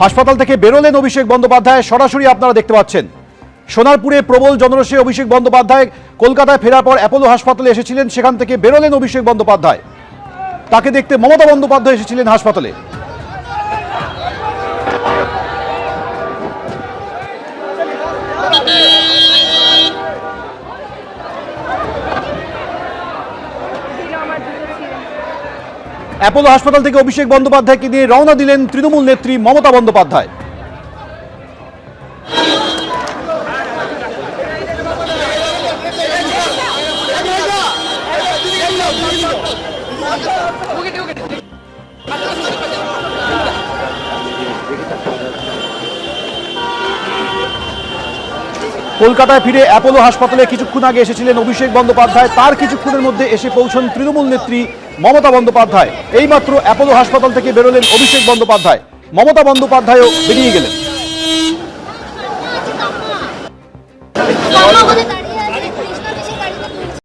হাসপাতাল থেকে বেরোলেন অভিষেক বন্দ্যোপাধ্যায়, সরাসরি আপনারা দেখতে পাচ্ছেন। সোনারপুরে প্রবল জনরোষে অভিষেক বন্দ্যোপাধ্যায় কলকাতায় ফেরার পর অ্যাপোলো হাসপাতালে এসেছিলেন, সেখান থেকে বেরোলেন অভিষেক বন্দ্যোপাধ্যায়। তাকে দেখতে মমতা বন্দ্যোপাধ্যায় এসেছিলেন হাসপাতালে। অ্যাপোলো হাসপাতাল থেকে অভিষেক বন্দ্যোপাধ্যায়কে নিয়ে রওনা দিলেন তৃণমূল নেত্রী মমতা বন্দ্যোপাধ্যায়। কলকাতায় ফিরে অ্যাপোলো হাসপাতালে কিছুক্ষণ আগে এসেছিলেন অভিষেক বন্দ্যোপাধ্যায়। তার কিছুক্ষণের মধ্যে এসে পৌঁছন তৃণমূল নেত্রী মমতা বন্দ্যোপাধ্যায়। এইমাত্র অ্যাপোলো হাসপাতাল থেকে বেরোলেন অভিষেক বন্দ্যোপাধ্যায়, মমতা বন্দ্যোপাধ্যায়ও বেরিয়ে গেলেন।